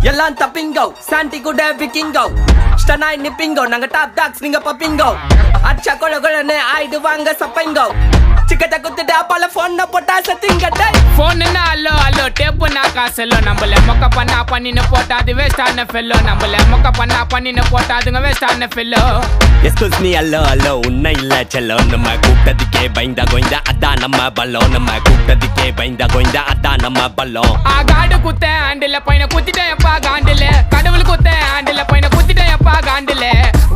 எல்லாம் தப்பிங்கோ சாண்டி கூட விக்கிங்கோ ஸ்டனாய் நிப்பிங்கோ நாங்க டாப் டாக்ஸ் நீங்க பப்பிங்கோ அச்சா கொல கொலன்னு ஆயிடுவாங்க சப்பைங்கோ சிக்கட்ட குத்துட்டு அப்பால போன் போட்டா சத்திங்க போன் அல்லோ அல்லோ டேப்பு நான் காசல்லோ நம்மள மொக்க பண்ணா பண்ணின்னு போட்டா அது வேஸ்டான ஃபெல்லோ நம்மள மொக்க பண்ணா பண்ணின்னு போட்டா அதுங்க வேஸ்டான ஃபெல்லோ எஸ்கூஸ் மீ அல்லோ அல்லோ உன்னை இல்ல செல்லோ நம்ம கூப்பிட்டதுக்கே பயந்தா கோய்ந்தா அதான் நம்ம பல்லம் நம்ம கூப்பிட்டதுக்கே பயந்தா கோய்ந்தா அதான் நம்ம பல்லம் காடு குத்த ஆண்டில பையனை குத்திட்டேன் எப்பா காண்டில கடவுள் குத்த ஆண்டில பையனை குத்திட்டேன் எப்பா காண்டில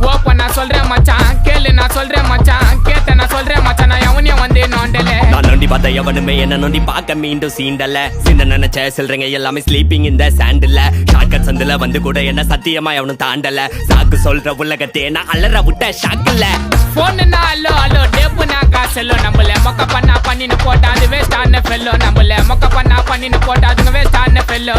ஓப்பன் நான் சொல்றேன் மச்சான் கேளு நான் சொல்றேன் மச்சான் கேட்ட நான் சொல்றேன் மச்சான் நான் எவனையும் வந்து நோண்டல நான் நோண்டி பார்த்த எவனுமே என்ன நோண்டி பார்க்க மீண்டும் சீண்டல சின்ன நினைச்ச சொல்றேங்க எல்லாமே ஸ்லீப்பிங் இந்த சாண்டில் ஷார்ட்கட் சந்தில வந்து கூட என்ன சத்தியமா எவனும் தாண்டல சாக்கு சொல்ற உலகத்தே நான் அலற விட்ட ஷாக்கில்ல போன் அல்லோ அல்லோ டேப்பு நான் காசல்லோ நம்மள மொக்க பண்ணா பண்ணின்னு போட்டா அது வேஸ்டான ஃபெல்லோ நம்மள மொக்க பண்ணா பண்ணின்னு போட்டா அதுங்க வேஸ்டான ஃபெல்லோ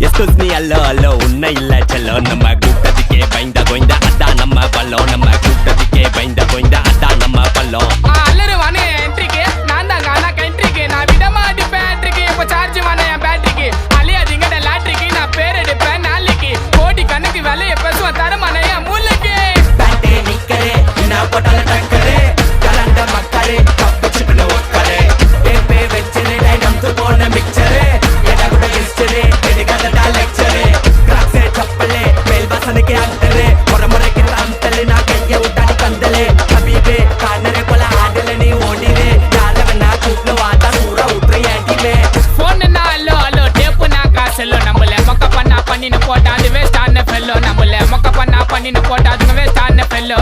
எஸ்கூஸ் மீ அல்லோ அல்லோ உன்னை இல்ல செல்லோ நம்ம கூப்பிட்டதுக்கே பயந்தா கோய்ந்தா அதான் நம்ம பல்லம் நம்ம கூப்பிட்டதுக்கே பயந்தா கோய்ந்தா அதான் நம்ம பல்லம் அல்லரு வானே என்ட்ரிக்கு நான் தான் காணா கண்ட்ரிக்கு நான் விடமா அடிப்பேன் என்ட்ரிக்கு இப்போ சார்ஜ் வானே என் பேட்டரிக்கு அழியாதீங்கட லாட்ரிக்கு நான் பேர் எடுப்பேன் நாளைக்கு கோடி கணக்கு விலைய பேசுவேன் தரமான என் மூளைக்கு பேட்டே நிக்கரே நான் போட்டால டக்கரே கலந்த மக்கரே கப்பிச்சுட்டு ஒக்கரே ஏப்பே வெச்சரே டைனம்து போன மிக்சரே எடா கூட ஹிஸ்டரி எடிகடா லெக்சரே கிராக்ஸே சப்பலே மேல் வாசனைக்கு அண்டரே முறைக்கு தந்தலே நான் கைய உட்டாடி கந்தலே ஹபீபே கானரே போல ஆடல நீ ஓடிவே யாரவனா கூப்ல வாடா சூரா உட்ரி ஏண்டிமே போன் அல்லோ அல்லோ டேப்பு நான் காசல்லோ நம்மள மொக்க பண்ணா பண்ணின்னு போட்டா அது வேஸ்டான ஃபெல்லோ நம்மள மொக்க பண்ணா பண்ணின்னு போட்டா அதுங்க வேஸ்டான ஃபெல்லோ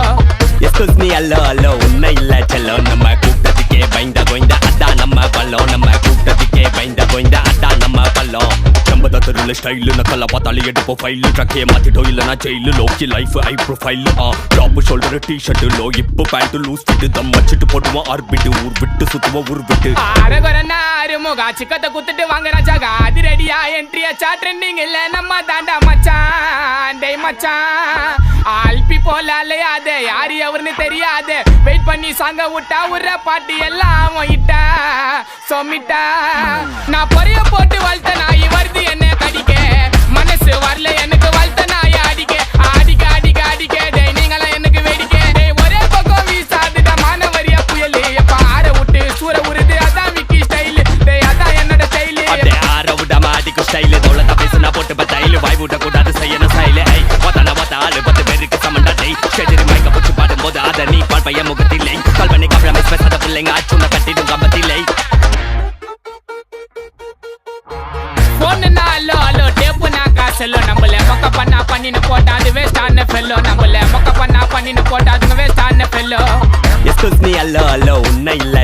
எஸ்கூஸ் மீ அல்லோ அல்லோ உன்னை இல்ல செல்லோ நம்ம கூப்பிட்டதுக்கே பயந்தா கோய்ந்தா அதான் நம்ம பல்லம் நம்ம கூப்பிட்டதுக்கே பயந்தா கோய்ந்தா அதான் நம்ம பல்லம் தெருல ஸ்டைலு நக்கல பார்த்தாலே எடுப்போம் ஃபைலு ட்ரக்கே மாத்திட்டோம் இல்லனா ஜெயிலு லோக்கி life high profile top shoulder t-shirt low இப்போ பேண்ட் லூஸ் ஃபிட் தம் வச்சிட்டு போடுவோம் ஆர்பிட் ஊர் விட்டு சுத்துவோம் ஊர் விட்டு அரகரனா அருமுகா சிக்கத்தை குத்துட்டு வாங்க ராஜாகா அது ரெடியா என்ட்ரி ஆச்சா ட்ரெண்டிங் இல்ல நம்ம தாண்டா மச்சான் டேய் மச்சான் ஆல்பி போல அலையாதே யாரு எவருன்னு தெரியாது வெயிட் பண்ணி சாங்க விட்டா உர பாட்டி எல்லாம் இட்டா சொமிட்டா நான் பொரிய போட்டு வளர்த்த நாய் வருது என்ன கடிக்க மனசு வரல எனக்கு வளர்த்த நாய் அடிக்க அடிக்க அடிக்க அடிக்க டேய் நீங்களாம் எனக்கு வேடிக்க டேய் ஒரே பக்கம் வீசாதுடா மானவரியா புயல் எப்ப ஆற விட்டு சூற உருது அதான் விக்கி ஸ்டைல் டேய் அதான் என்னோட ஸ்டைல் அப்படியே ஆற விட மாட்டிக்கும் ஸ்டைல் தோளத்தை பேசுனா போட்டு பத்தாயில வாய் விட கூடாது செய்யணும் ஸ்டைல் ஐ ஒத்தான ஒத்தாலு 10 பேருக்கு சமண்டா டேய் ஷெடரி மைக்க பிடிச்சி பாடும்போது அத நீ பால் பையன் முகத்தில்லை கால் பண்ணி காம்ப்ரமைஸ் பேசாத பிள்ளைங்க அச்சுன கட்டிடும் கம்பத்தில்லை போன் அல்லோ அல்லோ டேப்பு நான் காசல்லோ நம்மள மொக்க பண்ணா பண்ணின்னு போட்டா அது வேஸ்டான ஃபெல்லோ நம்மள மொக்க பண்ணா பண்ணின்னு போட்டா அதுங்க வேஸ்டான ஃபெல்லோ எஸ்கூஸ் மீ அல்லோ அல்லோ உன்னை இல்ல